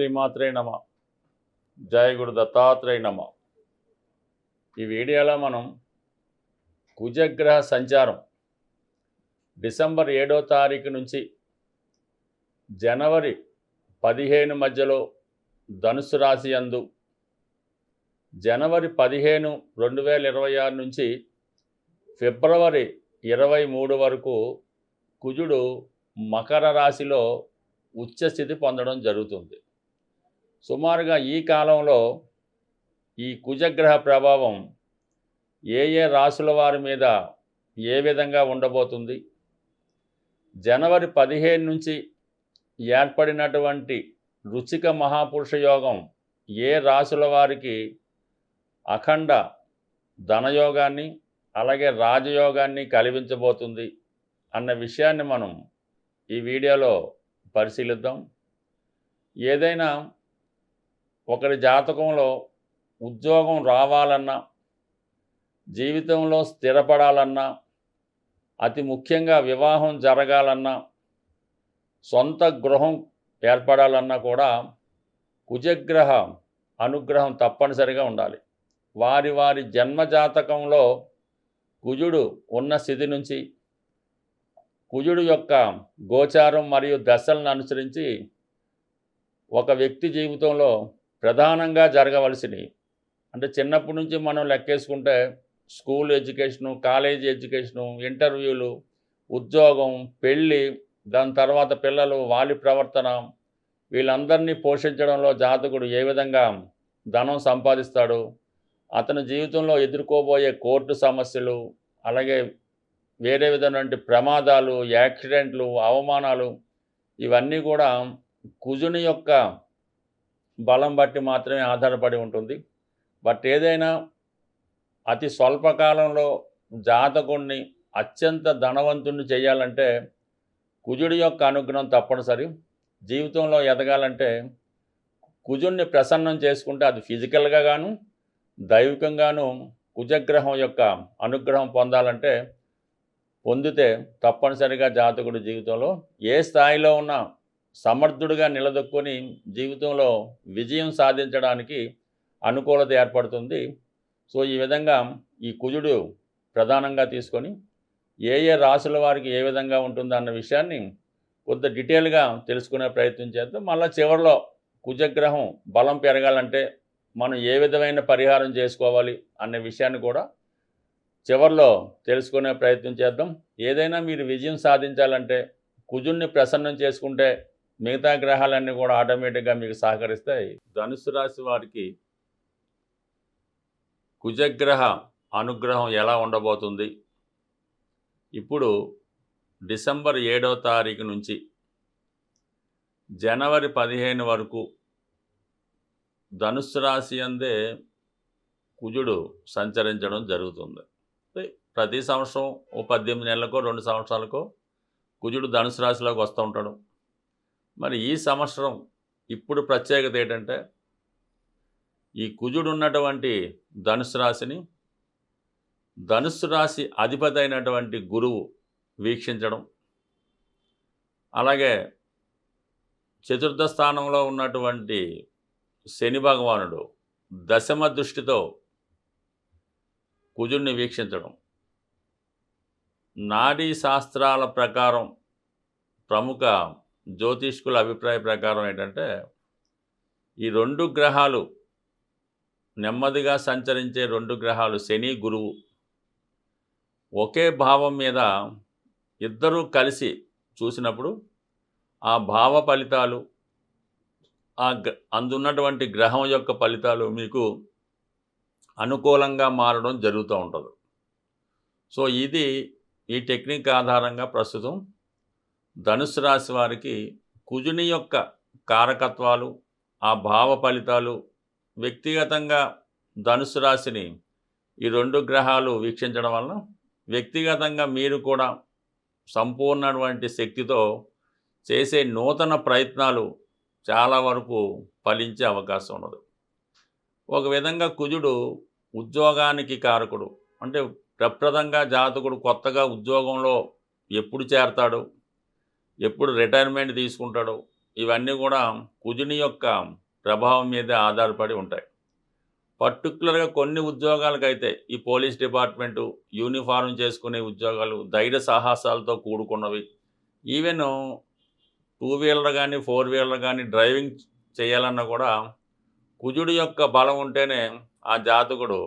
శ్రీమాత్రే నమ. జయ గురు దత్తాత్రేయ నమ. ఈ వీడియోలో మనం కుజగ్రహ సంచారం డిసెంబర్ 7వ తారీఖు నుంచి జనవరి 15 మధ్యలో ధనుసు రాశి యందు, జనవరి 15, 2026 నుంచి ఫిబ్రవరి 23 వరకు కుజుడు మకర రాశిలో ఉచ్చస్థితి పొందడం జరుగుతుంది. సుమారుగా ఈ కాలంలో ఈ కుజగ్రహ ప్రభావం ఏ రాశుల వారి మీద ఏ విధంగా ఉండబోతుంది, జనవరి 15 నుంచి ఏర్పడినటువంటి వృశ్చిక మహాపురుష యోగం ఏ రాశుల వారికి అఖండ ధనయోగాన్ని అలాగే రాజయోగాన్ని కలిగించబోతుంది అన్న విషయాన్ని మనం ఈ వీడియోలో పరిశీలిద్దాం. ఏదైనా ఒకరి జాతకంలో ఉద్యోగం రావాలన్నా, జీవితంలో స్థిరపడాలన్నా, అతి ముఖ్యంగా వివాహం జరగాలన్నా, సొంత గృహం ఏర్పడాలన్నా కూడా కుజగ్రహ అనుగ్రహం తప్పనిసరిగా ఉండాలి. వారి వారి జన్మజాతకంలో కుజుడు ఉన్న స్థితి నుంచి కుజుడు యొక్క గోచారం మరియు దశలను అనుసరించి ఒక వ్యక్తి జీవితంలో ప్రధానంగా జరగవలసినవి, అంటే చిన్నప్పటి నుంచి మనం లెక్కేసుకుంటే స్కూల్ ఎడ్యుకేషను, కాలేజీ ఎడ్యుకేషను, ఇంటర్వ్యూలు, ఉద్యోగం, పెళ్ళి, దాని తర్వాత పిల్లలు, వాళ్ళ ప్రవర్తన, వీళ్ళందరినీ పోషించడంలో జాతకుడు ఏ విధంగా ధనం సంపాదిస్తాడు, అతని జీవితంలో ఎదుర్కోబోయే కోర్టు సమస్యలు, అలాగే వేరే విధమైనటువంటి ప్రమాదాలు, యాక్సిడెంట్లు, అవమానాలు, ఇవన్నీ కూడా కుజుని యొక్క బలం బట్టి మాత్రమే ఆధారపడి ఉంటుంది. బట్ ఏదైనా అతి స్వల్పకాలంలో జాతకుడిని అత్యంత ధనవంతుణ్ణి చేయాలంటే కుజుడి యొక్క అనుగ్రహం తప్పనిసరి. జీవితంలో ఎదగాలంటే కుజుడిని ప్రసన్నం చేసుకుంటే అది ఫిజికల్గా గాను దైవికంగాను కుజగ్రహం యొక్క అనుగ్రహం పొందితే తప్పనిసరిగా జాతకుడి జీవితంలో ఏ స్థాయిలో ఉన్న సమర్థుడిగా నిలదొక్కుని జీవితంలో విజయం సాధించడానికి అనుకూలత ఏర్పడుతుంది. సో ఈ విధంగా ఈ కుజుడు ప్రధానంగా తీసుకొని ఏ రాశుల వారికి ఏ విధంగా ఉంటుందో అన్న విషయాన్ని కొంత డీటెయిల్గా తెలుసుకునే ప్రయత్నం చేద్దాం. మళ్ళీ చివరిలో కుజగ్రహం బలం పెరగాలంటే మనం ఏ విధమైన పరిహారం చేసుకోవాలి అనే విషయాన్ని కూడా చివరిలో తెలుసుకునే ప్రయత్నం చేద్దాం. ఏదైనా మీరు విజయం సాధించాలంటే కుజుడిని ప్రసన్నం చేసుకుంటే మిగతా గ్రహాలన్నీ కూడా ఆటోమేటిక్గా మీకు సహకరిస్తాయి. ధనుసు రాశి వారికి కుజగ్రహ అనుగ్రహం ఎలా ఉండబోతుంది? ఇప్పుడు డిసెంబర్ 7వ తారీఖు నుంచి జనవరి 15 వరకు ధనుస్సు రాశి అందే కుజుడు సంచరించడం జరుగుతుంది. ప్రతి సంవత్సరం ఓ 18 నెలలకో 2 సంవత్సరాలకో కుజుడు ధనుసు రాశిలోకి వస్తూ ఉంటాడు. మరి ఈ సంవత్సరం ఇప్పుడు ప్రత్యేకత ఏంటంటే ఈ కుజుడు ఉన్నటువంటి ధనుసు రాశిని ధనుస్సు రాశి అధిపతి అయినటువంటి గురువు వీక్షించడం, అలాగే చతుర్థ స్థానంలో ఉన్నటువంటి శని భగవానుడు దశమ దృష్టితో కుజుడిని వీక్షించడం, నాడీ శాస్త్రాల ప్రకారం ప్రముఖ జ్యోతిష్కుల అభిప్రాయ ప్రకారం ఏంటంటే ఈ 2 గ్రహాలు నెమ్మదిగా సంచరించే 2 గ్రహాలు శని గురువు ఒకే భావం మీద ఇద్దరూ కలిసి చూసినప్పుడు ఆ భావ ఫలితాలు, అందున్నటువంటి గ్రహం యొక్క ఫలితాలు మీకు అనుకూలంగా మారడం జరుగుతూ ఉంటుంది. సో ఈ టెక్నిక్ ఆధారంగా ప్రస్తుతం ధనుసు రాశి వారికి కుజుని యొక్క కారకత్వాలు, ఆ భావ ఫలితాలు వ్యక్తిగతంగా ధనుసు రాశిని ఈ 2 గ్రహాలు వీక్షించడం వలన వ్యక్తిగతంగా మీరు కూడా సంపూర్ణమైన శక్తితో చేసే నూతన ప్రయత్నాలు చాలా వరకు ఫలించే అవకాశం ఉన్నది. ఒక విధంగా కుజుడు ఉద్యోగానికి కారకుడు. అంటే ప్రప్రదంగా జాతకుడు కొత్తగా ఉద్యోగంలో ఎప్పుడు చేరతాడు, ఎప్పుడు రిటైర్మెంట్ తీసుకుంటాడు, ఇవన్నీ కూడా కుజుని యొక్క ప్రభావం మీదే ఆధారపడి ఉంటాయి. పర్టిక్యులర్‌గా కొన్ని ఉద్యోగాలకైతే ఈ పోలీస్ డిపార్ట్‌మెంటు, యూనిఫార్మ్ చేసుకునే ఉద్యోగాలు, ధైర్య సాహసాలతో కూడుకున్నవి. ఈవెను టూ వీలర్ గానీ, ఫోర్ వీలర్ గానీ డ్రైవింగ్ చేయాలన్నా కూడా కుజుడి యొక్క బలం ఉంటేనే ఆ జాతకుడు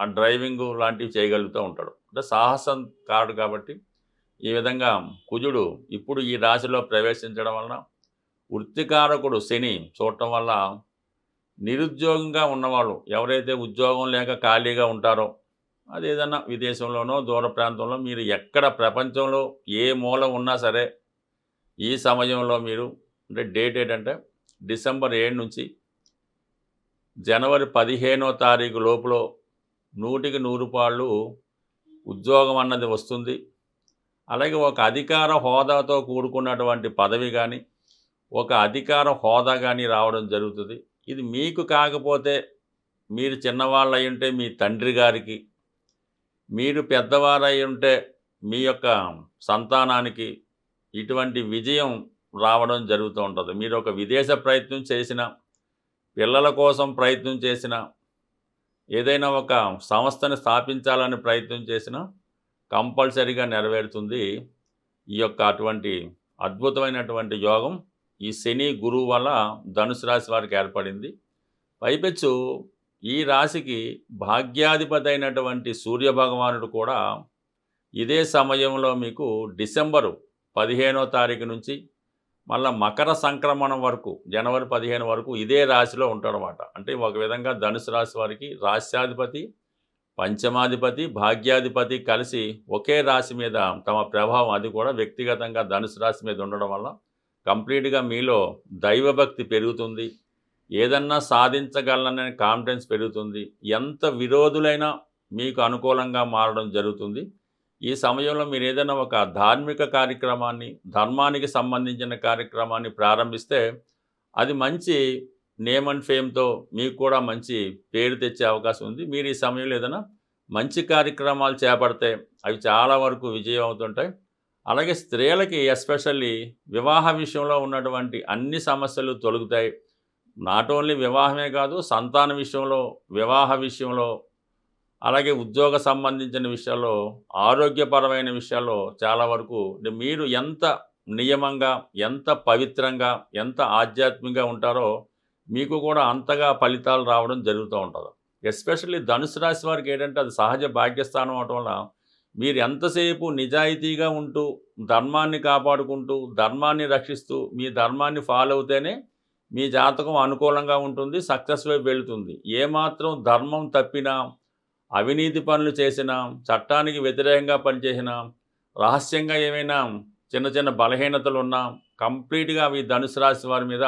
ఆ డ్రైవింగు లాంటివి చేయగలుగుతూ ఉంటాడు. అంటే సాహసం కాడు కాబట్టి ఈ విధంగా కుజుడు ఇప్పుడు ఈ రాశిలో ప్రవేశించడం వలన వృత్తికారకుడు శని చూడటం వల్ల నిరుద్యోగంగా ఉన్నవాళ్ళు ఎవరైతే ఉద్యోగం లేక ఖాళీగా ఉంటారో అది ఏదన్నా విదేశంలోనో దూర ప్రాంతంలో మీరు ఎక్కడ ప్రపంచంలో ఏ మూల ఉన్నా సరే ఈ సమయంలో మీరు అంటే డేట్ ఏంటంటే డిసెంబర్ 7 నుంచి జనవరి 15వ తారీఖు లోపల 100కి 100 పాళ్ళు ఉద్యోగం అన్నది వస్తుంది. అలాగే ఒక అధికార హోదాతో కూడుకున్నటువంటి పదవి కానీ ఒక అధికార హోదా కానీ రావడం జరుగుతుంది. ఇది మీకు కాకపోతే మీరు చిన్నవాళ్ళు అయి ఉంటే మీ తండ్రి గారికి, మీరు పెద్దవారై ఉంటే మీ యొక్క సంతానానికి ఇటువంటి విజయం రావడం జరుగుతూ ఉంటుంది. మీరు ఒక విదేశ ప్రయత్నం చేసిన, పిల్లల కోసం ప్రయత్నం చేసిన, ఏదైనా ఒక సంస్థని స్థాపించాలని ప్రయత్నం చేసినా కంపల్సరీగా నెరవేరుతుంది. ఈ యొక్క అటువంటి అద్భుతమైనటువంటి యోగం ఈ శని గురువు వల్ల ధనుసు రాశి వారికి ఏర్పడింది. పైపెచ్చు ఈ రాశికి భాగ్యాధిపతి అయినటువంటి సూర్యభగవానుడు కూడా ఇదే సమయంలో మీకు డిసెంబరు 15వ తారీఖు నుంచి మళ్ళీ మకర సంక్రమణం వరకు జనవరి 15 వరకు ఇదే రాశిలో ఉంటాడనమాట. అంటే ఒక విధంగా ధనుసు రాశి వారికి రాశ్యాధిపతి, పంచమాధిపతి, భాగ్యాధిపతి కలిసి ఒకే రాశి మీద తమ ప్రభావం అది కూడా వ్యక్తిగతంగా ధనుసు రాశి మీద ఉండడం వల్ల కంప్లీట్గా మీలో దైవభక్తి పెరుగుతుంది. ఏదన్నా సాధించగలననే కాన్ఫిడెన్స్ పెరుగుతుంది. ఎంత విరోధులైనా మీకు అనుకూలంగా మారడం జరుగుతుంది. ఈ సమయంలో మీరు ఏదైనా ఒక ధార్మిక కార్యక్రమాన్ని, ధర్మానికి సంబంధించిన కార్యక్రమాన్ని ప్రారంభిస్తే అది మంచి నేమ్ అండ్ ఫేమ్తో మీకు కూడా మంచి పేరు తెచ్చే అవకాశం ఉంది. మీరు ఈ సమయంలో ఏదైనా మంచి కార్యక్రమాలు చేపడితే అవి చాలా వరకు విజయం అవుతుంటాయి. అలాగే స్త్రీలకి ఎస్పెషల్లీ వివాహ విషయంలో ఉన్నటువంటి అన్ని సమస్యలు తొలగుతాయి. నాట్ ఓన్లీ వివాహమే కాదు, సంతాన విషయంలో, వివాహ విషయంలో, అలాగే ఉద్యోగ సంబంధించిన విషయాల్లో, ఆరోగ్యపరమైన విషయాల్లో చాలా వరకు మీరు ఎంత నియమంగా, ఎంత పవిత్రంగా, ఎంత ఆధ్యాత్మికంగా ఉంటారో మీకు కూడా అంతగా ఫలితాలు రావడం జరుగుతూ ఉంటుంది. ఎస్పెషల్లీ ధనుసు రాశి వారికి ఏంటంటే అది సహజ భాగ్యస్థానం అవటం వల్ల మీరు ఎంతసేపు నిజాయితీగా ఉంటూ, ధర్మాన్ని కాపాడుకుంటూ, ధర్మాన్ని రక్షిస్తూ, మీ ధర్మాన్ని ఫాలో అవుతేనే మీ జాతకం అనుకూలంగా ఉంటుంది, సక్సెస్ వైపు వెళుతుంది. ఏమాత్రం ధర్మం తప్పినా, అవినీతి పనులు చేసినా, చట్టానికి వ్యతిరేకంగా పనిచేసినా, రహస్యంగా ఏమైనా చిన్న చిన్న బలహీనతలు ఉన్నా కంప్లీట్గా అవి ధనుసు రాశి వారి మీద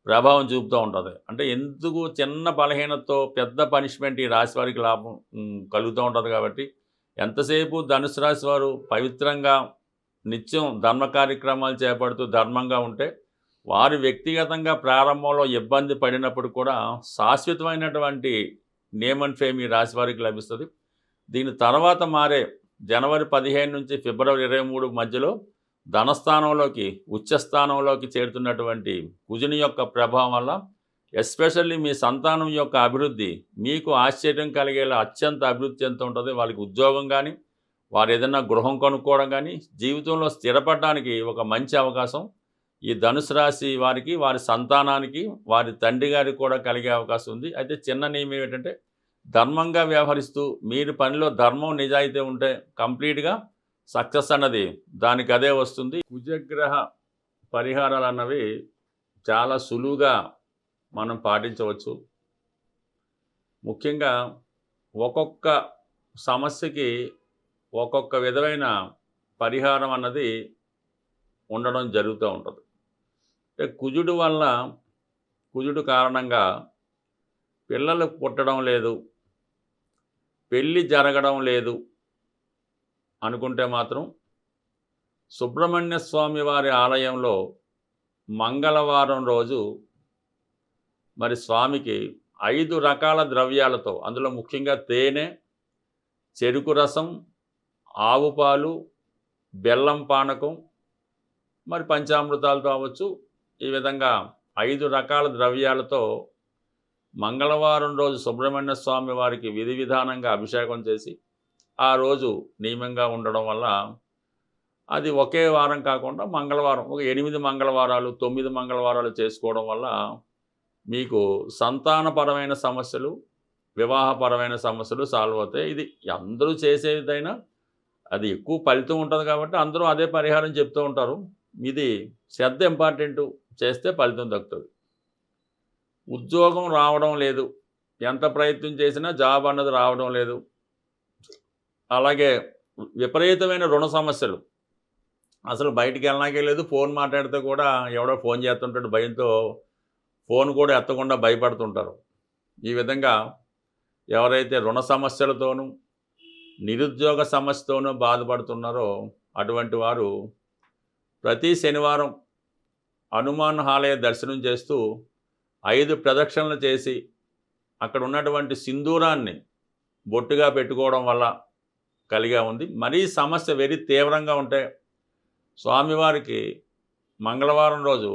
ప్రభావం చూపుతూ ఉంటుంది. అంటే ఎందుకు చిన్న బలహీనతతో పెద్ద పనిష్మెంట్ ఈ రాశి వారికి లాభం కలుగుతూ ఉంటుంది. కాబట్టి ఎంతసేపు ధనుసు రాశి వారు పవిత్రంగా నిత్యం ధర్మ కార్యక్రమాలు చేపడుతూ ధర్మంగా ఉంటే వారు వ్యక్తిగతంగా ప్రారంభంలో ఇబ్బంది పడినప్పుడు కూడా శాశ్వతమైనటువంటి నేమ్ అండ్ ఫేమ్ ఈ రాశి వారికి లభిస్తుంది. దీని తర్వాత మారే జనవరి 15 నుంచి ఫిబ్రవరి 23 మధ్యలో ధనస్థానంలోకి, ఉచ్చస్థానంలోకి చేరుతున్నటువంటి కుజుని యొక్క ప్రభావం వల్ల ఎస్పెషల్లీ మీ సంతానం యొక్క అభివృద్ధి మీకు ఆశ్చర్యం కలిగేలా అత్యంత అభివృద్ధి చెందుతూ ఉంటుంది. వాళ్ళకి ఉద్యోగం కానీ, వారు ఏదైనా గృహం కొనుక్కోవడం కానీ, జీవితంలో స్థిరపడడానికి ఒక మంచి అవకాశం ఈ ధనుసు రాశి వారికి, వారి సంతానానికి, వారి తండ్రి గారికి కూడా కలిగే అవకాశం ఉంది. అయితే చిన్న నియమం ఏంటంటే ధర్మంగా వ్యవహరిస్తూ మీరు పనిలో ధర్మం, నిజాయితీ ఉంటే కంప్లీట్గా సక్సెస్ అన్నది దానికి అదే వస్తుంది. కుజగ్రహ పరిహారాలు అన్నవి చాలా సులువుగా మనం పాటించవచ్చు. ముఖ్యంగా ఒక్కొక్క సమస్యకి ఒక్కొక్క విధమైన పరిహారం అన్నది ఉండడం జరుగుతూ ఉంటుంది. అంటే కుజుడు కారణంగా పిల్లలు పుట్టడం లేదు, పెళ్ళి జరగడం లేదు అనుకుంటే మాత్రం సుబ్రహ్మణ్య స్వామి వారి ఆలయంలో మంగళవారం రోజు మరి స్వామికి 5 రకాల ద్రవ్యాలతో, అందులో ముఖ్యంగా తేనె, చెరుకు రసం, ఆవు పాలు, బెల్లం పానకం, మరి పంచామృతాలతో అవ్వచ్చు, ఈ విధంగా 5 రకాల ద్రవ్యాలతో మంగళవారం రోజు సుబ్రహ్మణ్య స్వామి వారికి విధి విధానంగా అభిషేకం చేసి ఆ రోజు నియమంగా ఉండడం వల్ల అది ఒకే వారం కాకుండా మంగళవారం ఒక 8 మంగళవారాలు 9 మంగళవారాలు చేసుకోవడం వల్ల మీకు సంతానపరమైన సమస్యలు, వివాహపరమైన సమస్యలు సాల్వ్ అవుతాయి. ఇది అందరూ చేసేదైనా అది ఎక్కువ ఫలితం ఉంటుంది కాబట్టి అందరూ అదే పరిహారం చెప్తూ ఉంటారు. ఇది శ్రద్ధ ఇంపార్టెంటు, చేస్తే ఫలితం దక్కుతుంది. ఉద్యోగం రావడం లేదు, ఎంత ప్రయత్నం చేసినా జాబ్ అన్నది రావడం లేదు. అలాగే విపరీతమైన రుణ సమస్యలు, అసలు బయటికి వెళ్ళడానికే లేదు. ఫోన్ మాట్లాడితే కూడా ఎవడో ఫోన్ చేస్తుంటాడు, భయంతో ఫోన్ కూడా ఎత్తకుండా భయపడుతుంటారు. ఈ విధంగా ఎవరైతే రుణ సమస్యలతోనూ నిరుద్యోగ సమస్యతోనూ బాధపడుతున్నారో అటువంటి వారు ప్రతి శనివారం హనుమాన్ ఆలయ దర్శనం చేస్తూ 5 ప్రదక్షిణలు చేసి అక్కడ ఉన్నటువంటి సింధూరాన్ని బొట్టుగా పెట్టుకోవడం వల్ల కలిగా ఉంది. మరీ సమస్య వెరీ తీవ్రంగా ఉంటే స్వామివారికి మంగళవారం రోజు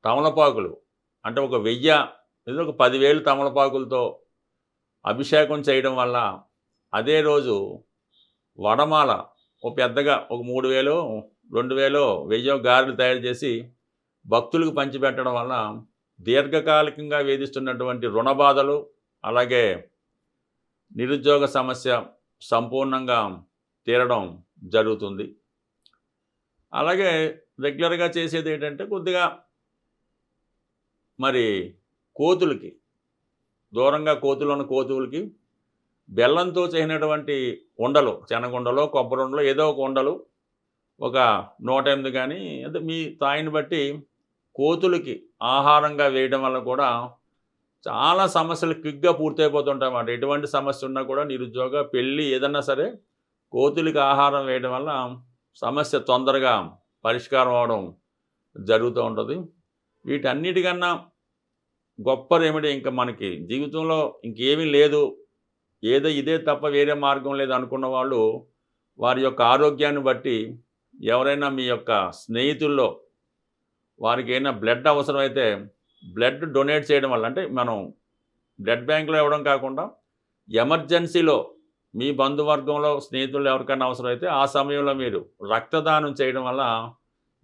తమలపాకులు అంటే ఒక 1000 లేదా ఒక 10,000 తమలపాకులతో అభిషేకం చేయడం వల్ల అదే రోజు వడమాల ఒక పెద్దగా ఒక 3,000 2,000 1000 గారెలు తయారు చేసి భక్తులకు పంచిపెట్టడం వల్ల దీర్ఘకాలికంగా వేధిస్తున్నటువంటి రుణ బాధలు అలాగే నిరుద్యోగ సమస్య సంపూర్ణంగా తీరడం జరుగుతుంది. అలాగే రెగ్యులర్గా చేసేది ఏంటంటే కొద్దిగా మరి కోతులకి దూరంగా కోతులున్న కోతులకి బెల్లంతో చేసినటువంటి ఉండలు, శనగుండలో కొబ్బరి ఉండలో ఏదో ఒక ఉండలు ఒక 108 కానీ అంటే మీ స్థాయిని బట్టి కోతులకి ఆహారంగా వేయడం వల్ల కూడా చాలా సమస్యలు క్విక్గా పూర్తయిపోతుంటాయి అన్నమాట. ఎటువంటి సమస్య ఉన్నా కూడా నిరుద్యోగ, పెళ్ళి ఏదన్నా సరే కోతులకి ఆహారం వేయడం వల్ల సమస్య తొందరగా పరిష్కారం అవడం జరుగుతూ ఉంటుంది. వీటన్నిటికన్నా గొప్ప రెమెడీ ఇంకా మనకి జీవితంలో ఇంకేమీ లేదు, ఇదే తప్ప వేరే మార్గం లేదు అనుకున్న వాళ్ళు వారి యొక్క ఆరోగ్యాన్ని బట్టి ఎవరైనా మీ యొక్క స్నేహితుల్లో వారికి ఏమైనా బ్లడ్ అవసరమైతే బ్లడ్ డొనేట్ చేయడం వల్ల, అంటే మనం బ్లడ్ బ్యాంకులో ఇవ్వడం కాకుండా ఎమర్జెన్సీలో మీ బంధువర్గంలో స్నేహితులు ఎవరికైనా అవసరమైతే ఆ సమయంలో మీరు రక్తదానం చేయడం వల్ల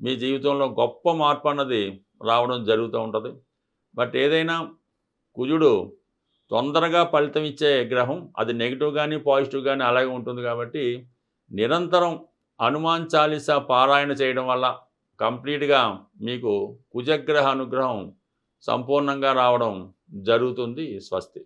మీ జీవితంలో గొప్ప మార్పు అన్నది రావడం జరుగుతూ ఉంటుంది. బట్ ఏదైనా కుజుడు తొందరగా ఫలితం ఇచ్చే గ్రహం, అది నెగిటివ్ కానీ పాజిటివ్ కానీ అలాగే ఉంటుంది కాబట్టి నిరంతరం హనుమాన్ చాలీసా పారాయణ చేయడం వల్ల కంప్లీట్గా మీకు కుజగ్రహ అనుగ్రహం సంపూర్ణంగా రావడం జరుగుతుంది. స్వస్తి.